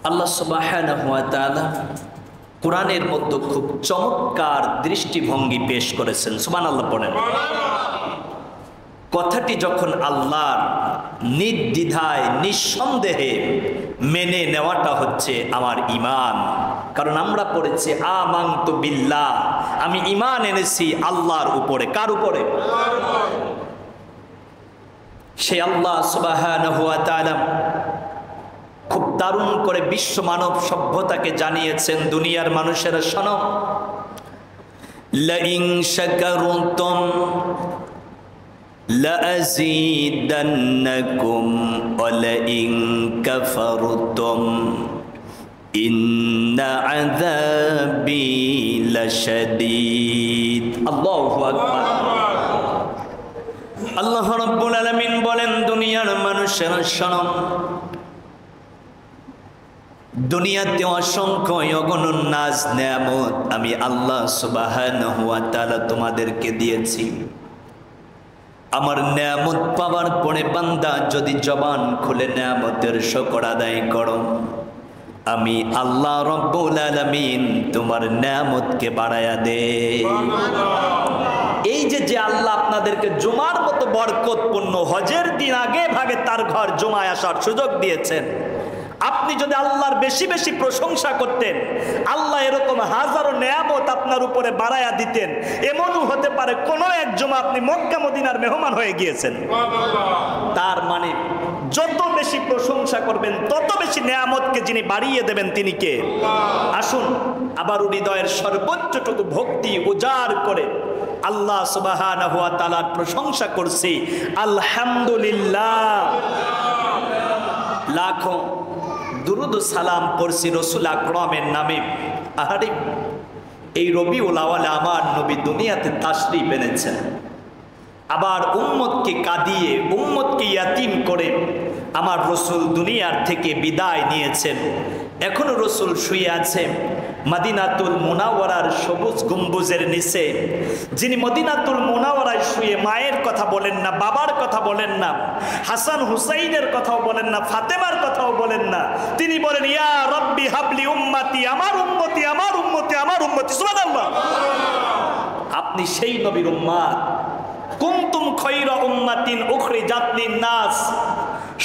আল্লাহ সুবহানাহু ওয়া তাআলা কোরআনের মধ্যে খুব চমৎকার দৃষ্টিভঙ্গি পেশ করেছেন। সুবহানাল্লাহ পড়েন। কথাটি যখন আল্লাহর নির্দ্বিধায় নিঃসন্দেহে মেনে নেওয়াটা হচ্ছে আমার ঈমান। কারণ আমরা পড়েছি আমানতু বিল্লাহ, আমি ঈমান এনেছি আল্লাহর উপরে। কার উপরে? সেই আল্লাহ সুবহানাহু ওয়া তাআলা খুব দারুণ করে বিশ্ব মানব সভ্যতাকে জানিয়েছেন, দুনিয়ার মানুষেরা শোনো, লাইন শাকারতুম লাযীদান্নাকুম ওয়া লাইন কাফারতুম ইন্না আযাবি লাশাদীদ। আল্লাহু আকবার। আল্লাহ রাব্বুল আলামিন বলেন, দুনিয়ার মানুষেরা শোনো, দুনিয়াতে অসংখ্য অগণন নাজ নেয়ামত আমি আল্লাহ সুবহানাহু ওয়া তাআলা তোমাদেরকে দিয়েছি। আমার নেয়ামত পাওয়ার পরে বান্দা যদি জবান খুলে নেয়ামতের শুকর আদায় করো, আমি আল্লাহ রাব্বুল আলামিন তোমার নেয়ামতকে বাড়ায়া দেই। এই যে আল্লাহ আপনাদেরকে জুমার মতো বরকতপূর্ণ হজের দিন আগে ভাগে তার ঘর জুমায় আসার সুযোগ দিয়েছেন, আপনি যদি আল্লাহর বেশি বেশি প্রশংসা করতেন, আল্লাহ এরকম হাজারো নেয়ামত আপনার উপরে বাড়ায়া দিতেন। এমনও হতে পারে কোনো এক জুমা আপনি মক্কা মদিনার মেহমান হয়ে গিয়েছেন। তার মানে যত বেশি প্রশংসা করবেন তত বেশি নেয়ামতকে যিনি বাড়িয়ে দেবেন তিনি কে? আসুন আবার হৃদয়ের সর্বোচ্চটুকু ভক্তি উজাড় করে আল্লাহ সুবহানাহু ওয়া তাআলার প্রশংসা করছি। আলহামদুলিল্লাহ। লাখো দুরুদ সালাম পড়ছি রসুল আকরামের নামে। আরে এই রবিউল আউয়ালে আমার নবী দুনিয়াতে তাশরীফ এনেছেন, আবার উম্মতকে কাঁদিয়ে উম্মতকে ইয়াতিম করে আমার রসুল দুনিয়ার থেকে বিদায় নিয়েছেন। এখনো রসুল শুয়ে আছে মদিনাতুল মুনাওয়ারার সবুজ গম্বুজের নিচে। যিনি মদিনাতুল মুনাওয়ারায় শুয়ে মায়ের কথা বলেন না, বাবার কথা বলেন না, হাসান হুসাইনের কথাও বলেন না, ফাতেমার কথাও বলেন না, তিনি বলেন ইয়া রব্বি হাবলি উম্মতি, আমার উম্মতি, আমার উম্মতি, আমার উম্মতি। সুবহানাল্লাহ। আপনি সেই নবীর উম্মত। কুনতুম খায়রা উম্মাতিন উখরিজাত লিন-নাস,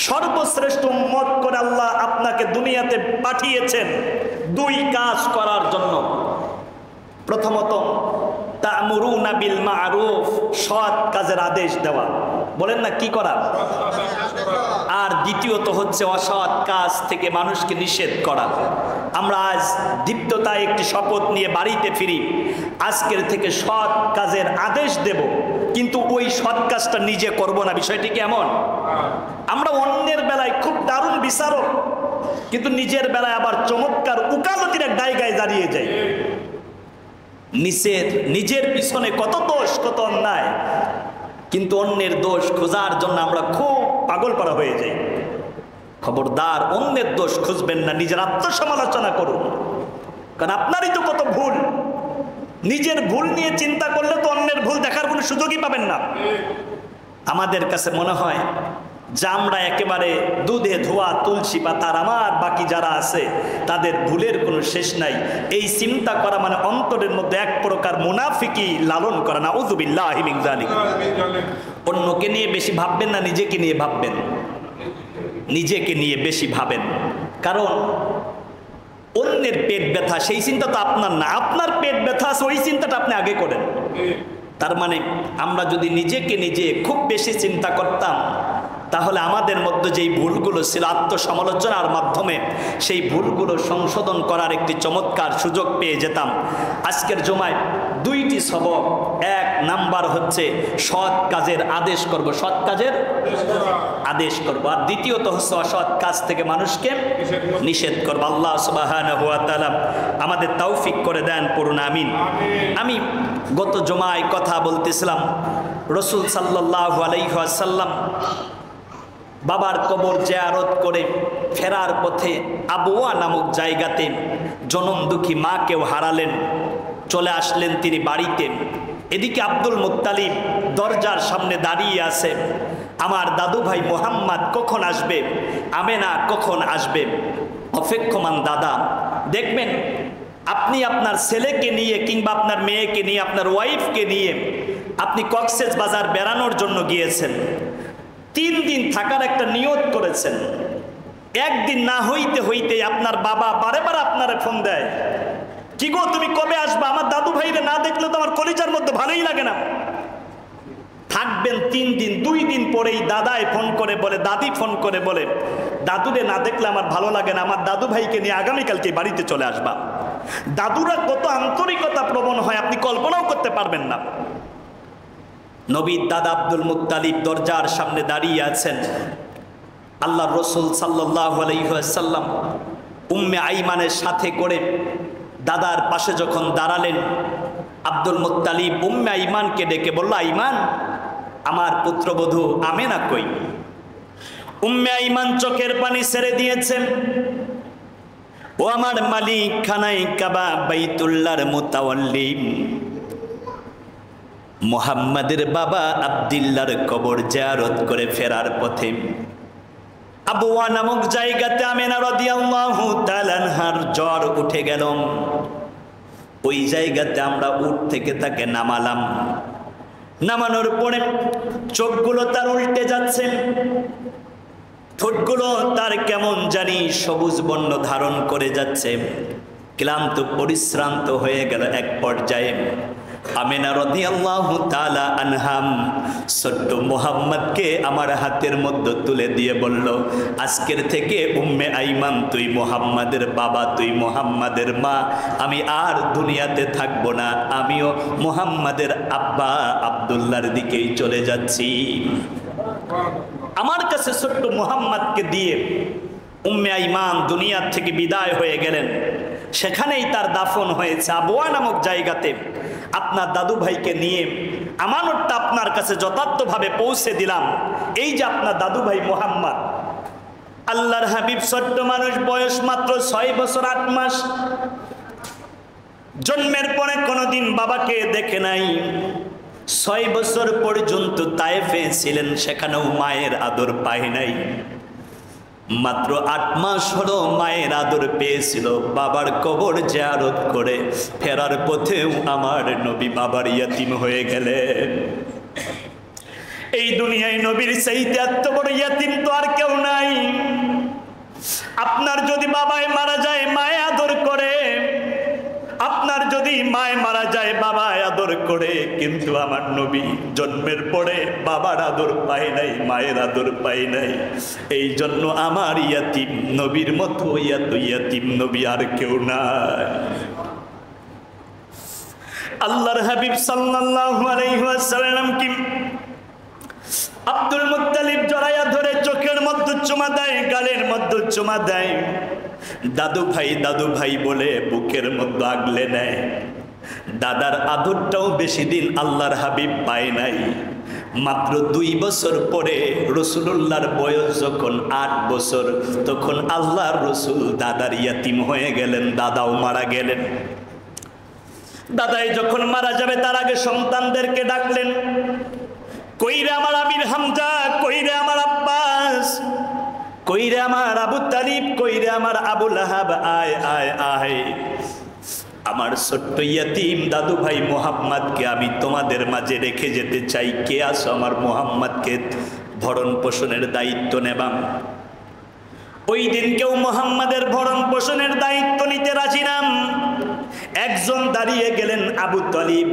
সর্বশ্রেষ্ঠ উম্মত করে আল্লাহ আপনাকে দুনিয়াতে পাঠিয়েছেন দুই কাজ করার জন্য। প্রথমত তা'মুরুনা বিল মা'রুফ, সৎ কাজের আদেশ দেওয়া। বলেন না কি করা? আর দ্বিতীয়ত হচ্ছে অসৎ কাজ থেকে মানুষকে নিষেধ করা। আমরা আজ দীপ্ততায় একটি শপথ নিয়ে বাড়িতে ফিরি, আজকের থেকে সৎ কাজের আদেশ দেব, কিন্তু ওই সৎ কাজটা নিজে করব না। বিষয়টি কেমন? আমরা অন্যের বেলায় খুব দারুণ বিচারক, কিন্তু নিজের বেলায় আবার চমৎকার উকালতির এক জায়গায় দাঁড়িয়ে যাই। নিজের পিছনে কত দোষ, কত অন্যায়, কিন্তু অন্যের দোষ খোঁজার জন্য আমরা খুব পাগল পাড়া হয়ে যাই। খবরদার, অন্যের দোষ খুঁজবেন না, নিজের আত্মসমালোচনা করুন। কারণ আপনারই তো কত ভুল। নিজের ভুল নিয়ে চিন্তা করলে তো অন্যের ভুল দেখার কোনো সুযোগই পাবেন না। আমাদের কাছে মনে হয় যে আমরা একেবারে দুধে ধোয়া তুলসী পাতার, আমার বাকি যারা আছে তাদের ভুলের কোনো শেষ নাই। এই চিন্তা করা মানে অন্তরের মধ্যে এক প্রকার মুনাফিকি লালন করা। নাউযুবিল্লাহি মিন যালিক। অন্যকে নিয়ে বেশি ভাববেন না, নিজেকে নিয়ে ভাববেন। নিজেকে নিয়ে বেশি ভাবেন, কারণ অন্যের পেট ব্যথা সেই চিন্তা তো আপনার না। আপনার পেট ব্যথা আছে, ওই চিন্তাটা আপনি আগে করেন। তার মানে আমরা যদি নিজেকে নিজে খুব বেশি চিন্তা করতাম, তাহলে আমাদের মধ্যে যেই ভুলগুলো ছিল আত্মসমালোচনার মাধ্যমে সেই ভুলগুলো সংশোধন করার একটি চমৎকার সুযোগ পেয়ে যেতাম। আজকের জুমায় দুইটি সবক। এক নাম্বার হচ্ছে সৎ কাজের আদেশ করব, সৎ কাজের আদেশ করব। আর দ্বিতীয়ত হচ্ছে অসৎ কাজ থেকে মানুষকে নিষেধ করব। আল্লাহ সুবহানাহু ওয়া তাআলা আমাদের তৌফিক করে দেন, পড়ুন আমিন। আমি গত জুমায় কথা বলতেছিলাম, রাসূল সাল্লাল্লাহু আলাইহি ওয়াসাল্লাম বাবার কবর জিয়ারত করে ফেরার পথে আবওয়া নামক জায়গাতে জনম দুঃখী মাকেও হারালেন। চলে আসলেন তিনি বাড়িতে। এদিকে আব্দুল মুত্তালিব দরজার সামনে দাঁড়িয়ে আছে, আমার দাদু ভাই মোহাম্মদ কখন আসবে, আমেনা কখন আসবে। অপেক্ষমান দাদা, দেখবেন আপনি আপনার ছেলেকে নিয়ে কিংবা আপনার মেয়েকে নিয়ে, আপনার ওয়াইফকে নিয়ে আপনি কক্সেস বাজার বেড়ানোর জন্য গিয়েছেন, 3 দিন থাকার একটা নিয়ত করেছেন। একদিন না হইতে হইতে আপনার বাবা বারে বারে আপনারে ফোন দেয়, কি গো তুমি কবে আসবা? আমার দাদু ভাইরে না দেখলে তো আমার কলিজার মধ্যে ভালোই লাগে না। থাকবেন 3 দিন, 2 দিন পরেই দাদায় ফোন করে বলে, দাদি ফোন করে বলে, দাদুরে না দেখলে আমার ভালো লাগে না, আমার দাদু ভাইকে নিয়ে আগামীকালকে বাড়িতে চলে আসবা। দাদুরা কত আন্তরিকতা প্রবণ হয় আপনি কল্পনাও করতে পারবেন না। নবীর দাদা আব্দুল মুত্তালিব দরজার সামনে দাঁড়িয়ে আছেন। আল্লাহর রাসূল সাল্লাল্লাহু আলাইহি ওয়াসাল্লাম উম্মে আইমানের সাথে করে দাদার পাশে যখন দাঁড়ালেন, আব্দুল মুত্তালিব উম্মে আইমানকে ডেকে বলল, আইমান, আমার পুত্রবধূ আমেনা কই? উম্মে আইমান চোখের পানি ছেড়ে দিয়েছেন। ও আমার মালিক, খানায় কাবা বাইতুল্লাহর মুতাওয়াল্লি মুহাম্মাদের বাবা আব্দুল্লাহর কবর জিয়ারত করে ফেরার পথে আবওয়া নামক জায়গাতে আমেনা রাদিয়াল্লাহু তাআলা আনহার জ্বর উঠে গেল। ওই জায়গাতে আমরা উঠ থেকে তাকে নামালাম। নামানোর পরে চোখগুলো তার উল্টে যাচ্ছে, ঠোঁটগুলো তার কেমন জানি সবুজ বর্ণ ধারণ করে যাচ্ছে। ক্লান্ত পরিশ্রান্ত হয়ে গেল। এক পর্যায়ে আমেনা রাদিয়াল্লাহু তাআলা আনহাম ছোট্ট মুহাম্মদকে আমার হাতের মধ্যে তুলে দিয়ে বলল, আজকের থেকে উম্মে আইমান তুই মুহাম্মাদের বাবা, তুই মুহাম্মাদের মা, আমি আর দুনিয়াতে থাকবো না, আমিও মুহাম্মাদের আব্বা আব্দুল্লাহর দিকেই চলে যাচ্ছি। আমার কাছে ছোট্ট মুহাম্মদকে দিয়ে উম্মে আইমান দুনিয়া থেকে বিদায় হয়ে গেলেন। সেখানেই তার দাফন হয়েছে আবওয়া নামক জায়গাতে। আপনার দাদু ভাইকে নিয়ে আমানতটা আপনার কাছে যথার্থভাবে পৌঁছে দিলাম। এই যে আপনার দাদু ভাই মুহাম্মদ, আল্লাহর হাবিব, ছোট্ট মানুষ, বয়স মাত্র 6 বছর 8 মাস। জন্মের পরে কোনোদিন বাবাকে দেখে নাই। 6 বছর পর্যন্ত তায়েফে ছিলেন, সেখানেও মায়ের আদর পায় নাই। মাত্র 8 মাস হলো মায়ের আদর পেয়েছিল। বাবার কবর জিয়ারত করে ফেরার পথেও আমার নবী বাবার ইয়াতিম হয়ে গেলেন। এই দুনিয়ায় নবীর চাইতে এত বড় ইয়াতিম তো আর কেউ নাই। আপনার যদি বাবায় মারা যায় মায়ে আদর করে, আপনার যদি মায় মারা যায় বাবা আদর করে, কিন্তু আমার নবী জন্মের পরে বাবার আদর পায় নাই, মায়ের আদর পায় নাই। এই জন্য আমার ইয়াতিম নবীর মতো ইয়াতিম নবী আর কেউ নাই। আল্লাহর হাবিব সাল্লাল্লাহু আলাইহি ওয়াসাল্লাম কি আব্দুল মুত্তালিব জড়াইয়া ধরে চোখের মধ্যে চুমা দেয়, গালের মধ্যে চুমা দেয়, দাদু ভাই বলে বুকের মধ্যে আগলে নেয়। দাদার আদরটাও বেশি দিন আল্লাহর হাবিব পায় নাই। মাত্র 2 বছর পরে রাসূলুল্লাহর বয়স যখন 8 বছর, তখন আল্লাহর রাসূল দাদার ইয়াতিম হয়ে গেলেন, দাদাও মারা গেলেন। দাদাই যখন মারা যাবে তার আগে সন্তানদেরকে ডাকলেন, কইরে আমার আমির হামজা, কইরে আমার আব্বাস, কইরে আমার আবু তালিব, কইরে আমার আবু লাহাব, আয় আয় আয়। আমার ছোট্ট ইয়াতিম দাদু ভাই মুহাম্মদকে আমি তোমাদের মাঝে রেখে যেতে চাই। কে আসো আমার মুহাম্মদকে ভরণ পোষণের দায়িত্ব নেবাম? ওই দিন কেউ মুহাম্মদের ভরণ পোষণের দায়িত্ব নিতে রাজি না। একজন দাঁড়িয়ে গেলেন আবু তালিব।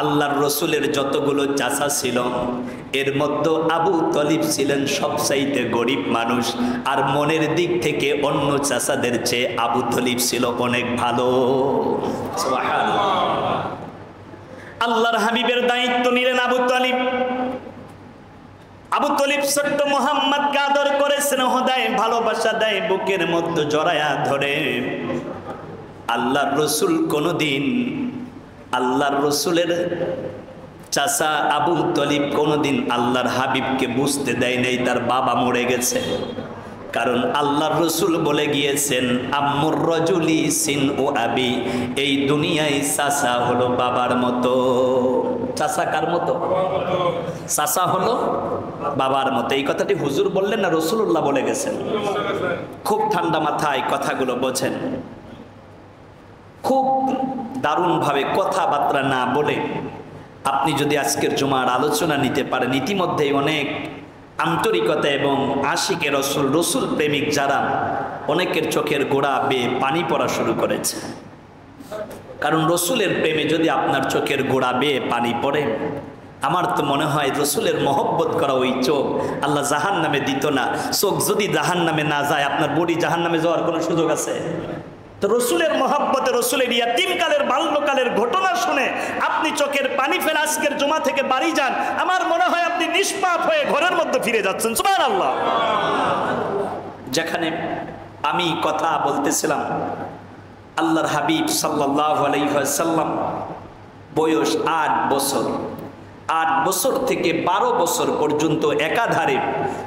আল্লাহর রসুলের যতগুলো চাচা ছিল এর মধ্যে আবু তালিব ছিলেন সবচাইতে গরিব মানুষ, আর মনের দিক থেকে অন্য চাচাদের চেয়ে আবু তালিব ছিল অনেক ভালো। সুবহানাল্লাহ। আল্লাহর হাবিবের দায়িত্ব নিলেন আবু তালিব। আবু তালিব ছোট্ট মুহাম্মদকে আদর করে স্নেহ দেয়, ভালোবাসা দেয়, বুকের মধ্যে জড়ায়া ধরে। আল্লাহর রসুল কোনোদিন আল্লাহর রসুলের চাচা আবু তালিব কোনোদিন আল্লাহর হাবিবকে বুঝতে দেয় নাই তার বাবা মরে গেছে। কারণ আল্লাহর রসুল বলে গিয়েছেন আম্মুর রাজুলি সিন ও আবি, এই দুনিয়ায় চাচা হলো বাবার মতো। চাচা কার মতো? চাচা হলো বাবার মতো। এই কথাটি হুজুর বললেন না রাসূলুল্লাহ বলে গেছেন? খুব ঠান্ডা মাথায় কথাগুলো বোঝেন, খুব দারুণভাবে কথাবার্তা না বলে আপনি যদি আজকের জুমার আলোচনা নিতে পারেন, ইতিমধ্যেই অনেক আন্তরিকতা এবং আশিকে রসুল, রসুল প্রেমিক যারা, অনেকের চোখের গোড়া বেয়ে পানি পড়া শুরু করেছে। কারণ রসুলের প্রেমে যদি আপনার চোখের গোড়া বেয়ে পানি পড়ে, আমার তো মনে হয় রসুলের মহব্বত করা ওই চোখ আল্লাহ জাহান নামে দিত না। চোখ যদি জাহান নামে না যায়, আপনার বডি জাহান নামে যাওয়ার কোনো সুযোগ আছে? তো রসুলের মহব্বতে, রসুলের ইয়াতীমকালের বাল্যকালের ঘটনা শুনে আপনি চোখের পানি ফেলে আজকের জমা থেকে বাড়ি যান, আমার মনে হয় আপনি নিষ্পাপ হয়ে ঘরের মধ্যে ফিরে যাচ্ছেন। সুবহানাল্লাহ। যেখানে আমি কথা বলতেছিলাম, আল্লাহর হাবিব সাল্লাল্লাহু আলাইহি ওয়াসাল্লাম বয়স 8 বছর, 8 বছর থেকে 12 বছর পর্যন্ত একাধারে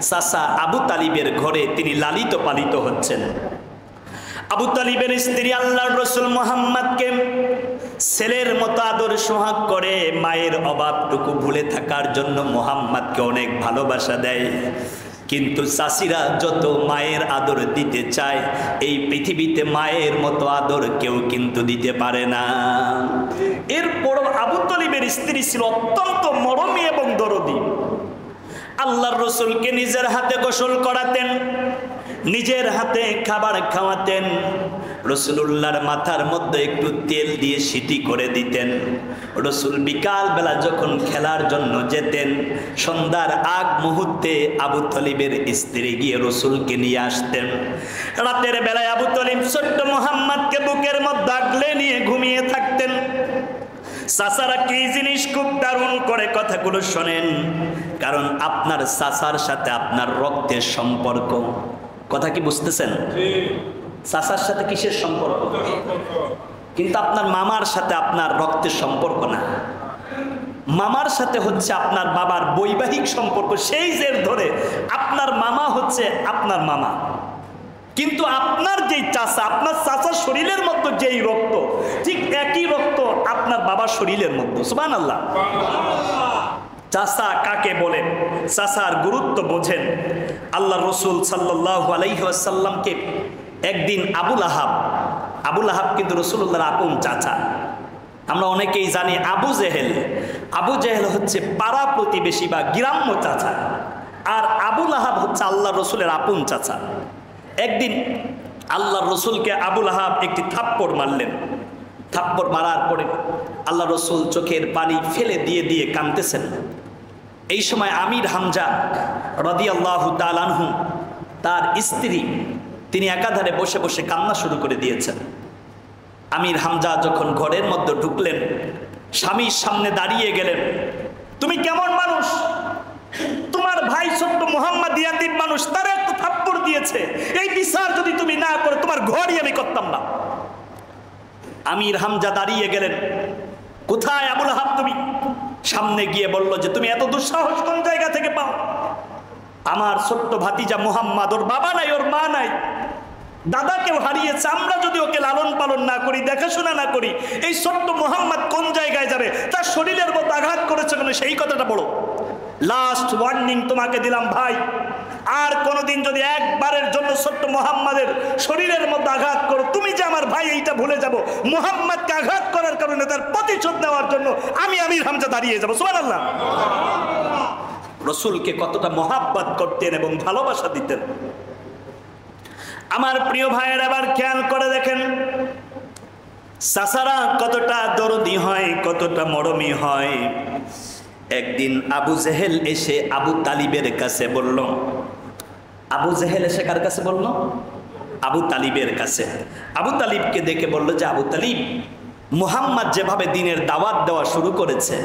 চাচা আবু তালিবের ঘরে তিনি লালিত পালিত হচ্ছেন। আবু তালিবের স্ত্রী আল্লাহর রসুল মুহাম্মদকে ছেলের মতো আদর সোহাগ করে, মায়ের অভাবটুকু ভুলে থাকার জন্য মুহাম্মদকে অনেক ভালোবাসা দেয়। কিন্তু চাচিরা যত মায়ের আদর দিতে চায়, এই পৃথিবীতে মায়ের মতো আদর কেউ কিন্তু দিতে পারে না। এরপরও আবু তালিবের স্ত্রী ছিল অত্যন্ত মরমী এবং দরদী। আল্লাহর রসুলকে নিজের হাতে গোসল করাতেন, নিজের হাতে খাবার খাওয়াতেন, রসুলুল্লাহর মাথার মধ্যে একটু তেল দিয়ে সিটি করে দিতেন। রসুল বিকাল বেলা যখন খেলার জন্য যেতেন, সন্ধ্যার আগ মুহূর্তে আবু তালিবের স্ত্রী গিয়ে রসুলকে নিয়ে আসতেন। রাতের বেলায় আবু তালিব ছোট্ট মুহাম্মদকে বুকের মধ্যে আগলে নিয়ে ঘুমিয়ে থাকতেন। চাচারা কি জিনিস, খুব দারুণ করে কথাগুলো শোনেন, কারণ আপনার চাচার সাথে আপনার রক্তের সম্পর্ক। কথা কি বুঝতেছেন? চাচার সাথে কিসের সম্পর্ক? কিন্তু আপনার মামার সাথে আপনার রক্তের সম্পর্ক না। মামার সাথে হচ্ছে আপনার বাবার বৈবাহিক সম্পর্ক, সেই জের ধরে আপনার মামা হচ্ছে আপনার মামা। কিন্তু আপনার যেই চাচা, আপনার চাচার শরীরের মধ্যে যেই রক্ত, ঠিক একই রক্ত আপনার বাবার শরীরের মধ্যে। সুবহানাল্লাহ। চাচা কাকে বলেন, চাচার গুরুত্ব বোঝেন। আল্লাহ রসুল সাল্লাল্লাহু আলাইহি ওয়াসাল্লামকে একদিন আবুল আহাব কিন্তু রসুলুল্লাহর আপন চাচা। আমরা অনেকেই জানি আবু জেহেল হচ্ছে পাড়া প্রতিবেশী বা গ্রাম্য চাচা, আর আবুল আহাব হচ্ছে আল্লাহ রসুলের আপন চাচা। একদিন আল্লাহ রসুলকে আবুল আহাব একটি থাপ্পড় মারলেন। থাপ্পড় মারার পরে আল্লাহ রসুল চোখের পানি ফেলে দিয়ে দিয়ে কাঁদতেছেন। এই সময় আমির হামজা রাদিয়াল্লাহু তাআলা আনহু, তার স্ত্রী, তিনি একাধারে বসে বসে কান্না শুরু করে দিয়েছেন। আমির হামজা যখন ঘরের মধ্যে ঢুকলেন, স্বামীর সামনে দাঁড়িয়ে গেলেন। তুমি কেমন মানুষ? তোমার ভাই ছোট্ট মুহাম্মদ ইয়াতীম মানুষ, তারা একটা থাপ্পড় দিয়েছে, এই বিচার যদি তুমি না করো তোমার ঘরই আমি করতাম না। আমির হামজা দাঁড়িয়ে গেলেন, কোথায় আবুল আহাব তুমি? সামনে গিয়ে বলল যে তুমি এত দুঃসাহস কোন জায়গা থেকে পাও? আমার ছোট্ট ভাতিজা মুহাম্মদ, ওর বাবা নাই, ওর মা নাই, দাদাকেও হারিয়েছে, আমরা যদি ওকে লালন পালন না করি, দেখাশোনা না করি, এই ছোট্ট মুহাম্মদ কোন জায়গায় যাবে? তার শরীরের মধ্যে আঘাত করেছে কেন, সেই কথাটা বলো। লাস্ট ওয়ার্নিং তোমাকে দিলাম ভাই, আর কোনোদিন যদি একবারের জন্য ছোট্ট মুহাম্মাদের শরীরের মধ্যে আঘাত করো, তুমি যে আমার ভাই এইটা ভুলে যাব। মুহাম্মাদকে আঘাত করার কারণে তার প্রতিশোধ নেওয়ার জন্য আমি আমির হামজা দাঁড়িয়ে যাব। সুবহানাল্লাহ। রসুলকে কতটা মহাব্বত করতেন এবং ভালোবাসা দিতেন। আমার প্রিয় ভাইয়ের আবার খেয়াল করে দেখেন, চাচারা কতটা দরদি হয়, কতটা মরমী হয়। একদিন আবু জেহেল এসে আবু তালিবের কাছে বলল, আবু জেহেল এসে কার কাছে বলল? আবু তালিবের কাছে। আবু তালিবকে দেখে বলল যে আবু তালিব, মুহাম্মদ যেভাবে দিনের দাওয়াত দেওয়া শুরু করেছে,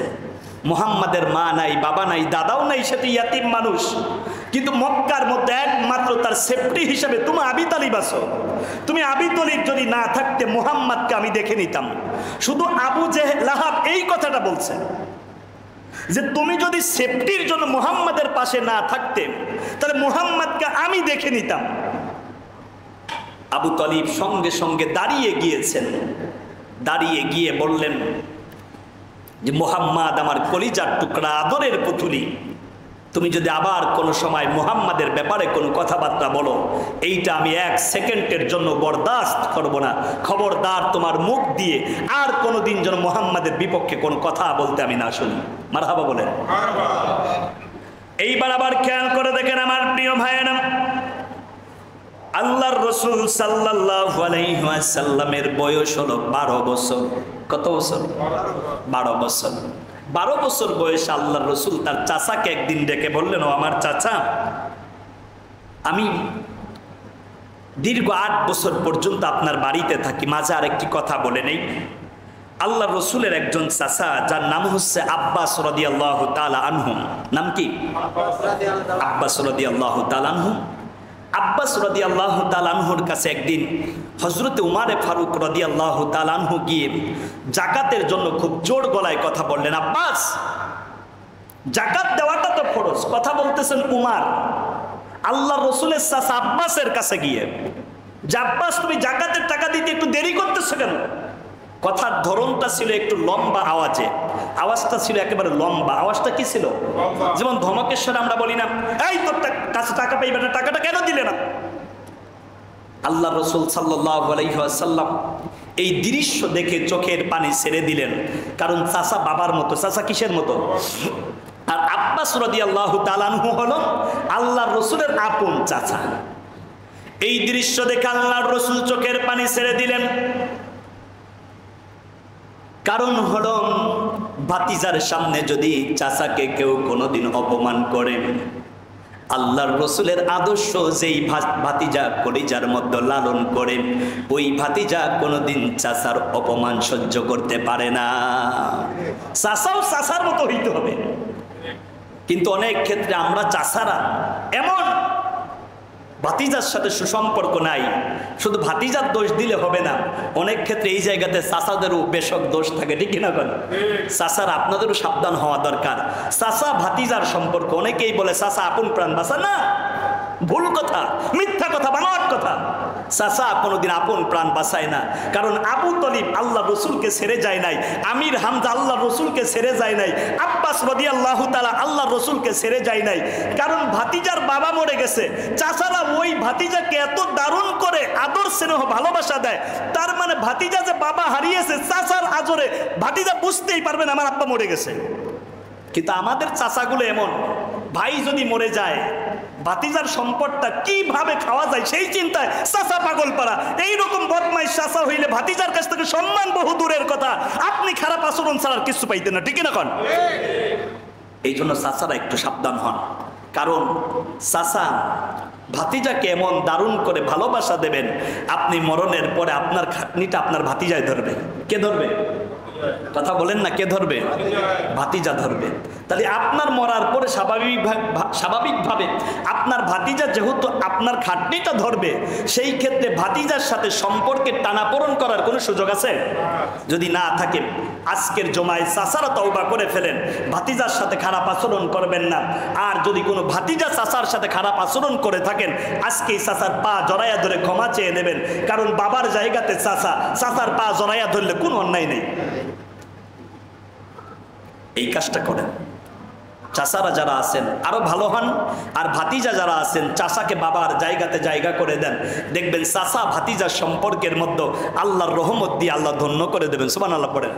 মুহাম্মাদের মা নাই, বাবা নাই, দাদাও নাই, সে তো ইয়াতীম মানুষ, কিন্তু মক্কার মধ্যে একমাত্র তার সেফটি হিসাবে তুমি আবি তালিব আছো। তুমি আবি তালিব যদি না থাকতে মুহাম্মদকে আমি দেখে নিতাম। শুধু আবু লাহাব এই কথাটা বলছে যে তুমি যদি সেফটির জন্য মুহাম্মাদের পাশে না থাকতে, তাহলে মুহাম্মদকে আমি দেখে নিতাম। আবু তালিব সঙ্গে সঙ্গে দাঁড়িয়ে গিয়েছেন, দাঁড়িয়ে গিয়ে বললেন যে মুহাম্মদ আমার কলিজার টুকরা, আদরের পুতুলি, তুমি যদি আবার কোনো সময় মুহাম্মাদের ব্যাপারে কোনো কথাবার্তা বলো, এইটা আমি 1 সেকেন্ডের জন্য বরদাস্ত করব না। খবরদার তোমার মুখ দিয়ে আর কোনোদিন যেন মুহাম্মাদের বিপক্ষে কোনো কথা বলতে আমি না শুনি। মারহাবা বলেন। এইবার আবার খেয়াল করে দেখেন আমার প্রিয় ভাইয়েরা, আল্লাহর রাসূল সাল্লাল্লাহু আলাইহি ওয়াসাল্লামের বয়স হলো 12 বছর। কত বছর? 12 বছর। 12 বছর বয়সে আল্লাহর রাসূল তার চাচাকে একদিন ডেকে বললেন, ও আমার চাচা, আমি দীর্ঘ 8 বছর পর্যন্ত আপনার বাড়িতে থাকি, মাঝে আরেকটি কথা বলে নেই। আল্লাহর রাসূলের একজন চাচা, যার নাম হচ্ছে আব্বাস রাদিয়াল্লাহু তাআলা আনহু। নাম কি? আব্বাস রাদিয়াল্লাহু তাআলা আনহু। আব্বাস রাদিয়াল্লাহু তাআলা আনহুর কাছে একদিন হযরতে উমারে ফারুক রাদিয়াল্লাহু তাআলা আনহু গিয়ে যাকাতের জন্য খুব জোর গলায় কথা বললেন। আব্বাস, যাকাত দেওয়াটা তো ফরজ, কথা বলতেছেন উমার। আল্লাহর রাসূলের চাচা আব্বাসের কাছে গিয়ে, যে আব্বাস, তুমি যাকাতের টাকা দিতে একটু দেরি করতেছো কেন? কথার ধরনটা ছিল একটু লম্বা আওয়াজে, আওয়াজটা ছিল একেবারে লম্বা। আওয়াজটা কি ছিল? যেমন ধমকেশ্বরে আমরা বলি না, এই তোর কাছে টাকা পাইবে না, টাকাটা কেন দিলে না? আল্লাহ রাসূল সাল্লাল্লাহু আলাইহি ওয়াসাল্লাম এই দৃশ্য দেখে চোখের পানি ছেড়ে দিলেন। কারণ চাচা বাবার মতো, চাচা কিসের মতো? আর আব্বাস রাদিয়াল্লাহু তাআলা আনহু হলো আল্লাহর রাসূলের আপন চাচা। এই দৃশ্য দেখে আল্লাহর রাসূল চোখের পানি ছেড়ে দিলেন। কারণ হলো, ভাতিজার সামনে যদি চাচাকে কেউ কোনোদিন অপমান করে, আল্লাহর রাসূলের আদর্শ যেই ভাতিজা কলিজার মধ্যে লালন করে, ওই ভাতিজা কোনোদিন চাচার অপমান সহ্য করতে পারে না। চাচাও চাচার মতো হইতে হবে। কিন্তু অনেক ক্ষেত্রে আমরা চাচারা এমন, ভাতিজার সাথে সুসম্পর্ক নাই, শুধু ভাতিজার দোষ দিলে হবে না, অনেক ক্ষেত্রে এই জায়গাতে চাচাদেরও বেশক দোষ থাকে, ঠিক না? কেন চাচার আপনাদেরও সাবধান হওয়া দরকার। চাচা ভাতিজার সম্পর্ক, অনেকেই বলে চাচা আপন প্রাণ বাঁচা, না, ভুল কথা, মিথ্যা কথা, বানোয়াট কথা। চাচা কোনোদিন আপন প্রাণ বাঁচায় না। কারণ আবু তালিব আল্লাহ রসুলকে ছেড়ে যায় নাই, আমির হামজা আল্লাহ রসুলকে ছেড়ে যায় নাই, আব্বাস রাদিয়াল্লাহু তাআলা আল্লাহ রসুলকে ছেড়ে যায় নাই। কারণ ভাতিজার বাবা মরে গেছে, চাচারা ওই ভাতিজাকে এত দারুণ করে আদর স্নেহ ভালোবাসা দেয়, তার মানে ভাতিজা যে বাবা হারিয়েছে, চাচার আজরে ভাতিজা বুঝতেই পারবেন আমার আব্বা মরে গেছে। কিন্তু আমাদের চাচাগুলো এমন, ভাই যদি মরে যায়, ভাতিজার সম্পদটা কিভাবে খাওয়া যায় সেই চিন্তায় চাচা পাগল পারা। এইরকম বদমাইশ চাচা হইলে ভাতিজার কাছ থেকে সম্মান বহু দূরের কথা, আপনি খারাপ আচরণ ছাড়া আর কিছু পাইতেন না, ঠিক না? কন এই জন্য চাচারা একটু সাবধান হন। কারণ চাচা ভাতিজাকে এমন দারুণ করে ভালোবাসা দেবেন, আপনি মরণের পরে আপনার খাটনিটা আপনার ভাতিজায় ধরবে। কে ধরবে? কথা বলেন না, কে ধরবে? ভাতিজা ধরবে। তাহলে আপনার মরার পরে স্বাভাবিকভাবে আপনার ভাতিজা যেহেতু আপনার খাটনিটা ধরবে, সেই ক্ষেত্রে ভাতিজার সাথে সম্পর্কের টানাপোড়েন করার কোনো সুযোগ আছে? যদি না থাকে, আজকের জমায় চাচারা তওবা করে ফেলেন, ভাতিজার সাথে খারাপ আচরণ করবেন না। আর যদি কোনো ভাতিজা চাচার সাথে খারাপ আচরণ করে থাকেন, আজকেই চাচার পা জড়াইয়া ধরে ক্ষমা চেয়ে নেবেন। কারণ বাবার জায়গাতে চাচার পা জড়াইয়া ধরলে কোনো অন্যায় নেই। এই কাজটা করেন। চাচারা যারা আছেন আরো ভালো হন, আর ভাতিজা যারা আছেন চাচাকে বাবার জায়গাতে জায়গা করে দেন। দেখবেন চাচা ভাতিজার সম্পর্কের মধ্যে আল্লাহর রহমত দিয়ে আল্লাহ ধন্য করে দেবেন। সুবহানাল্লাহ পড়েন।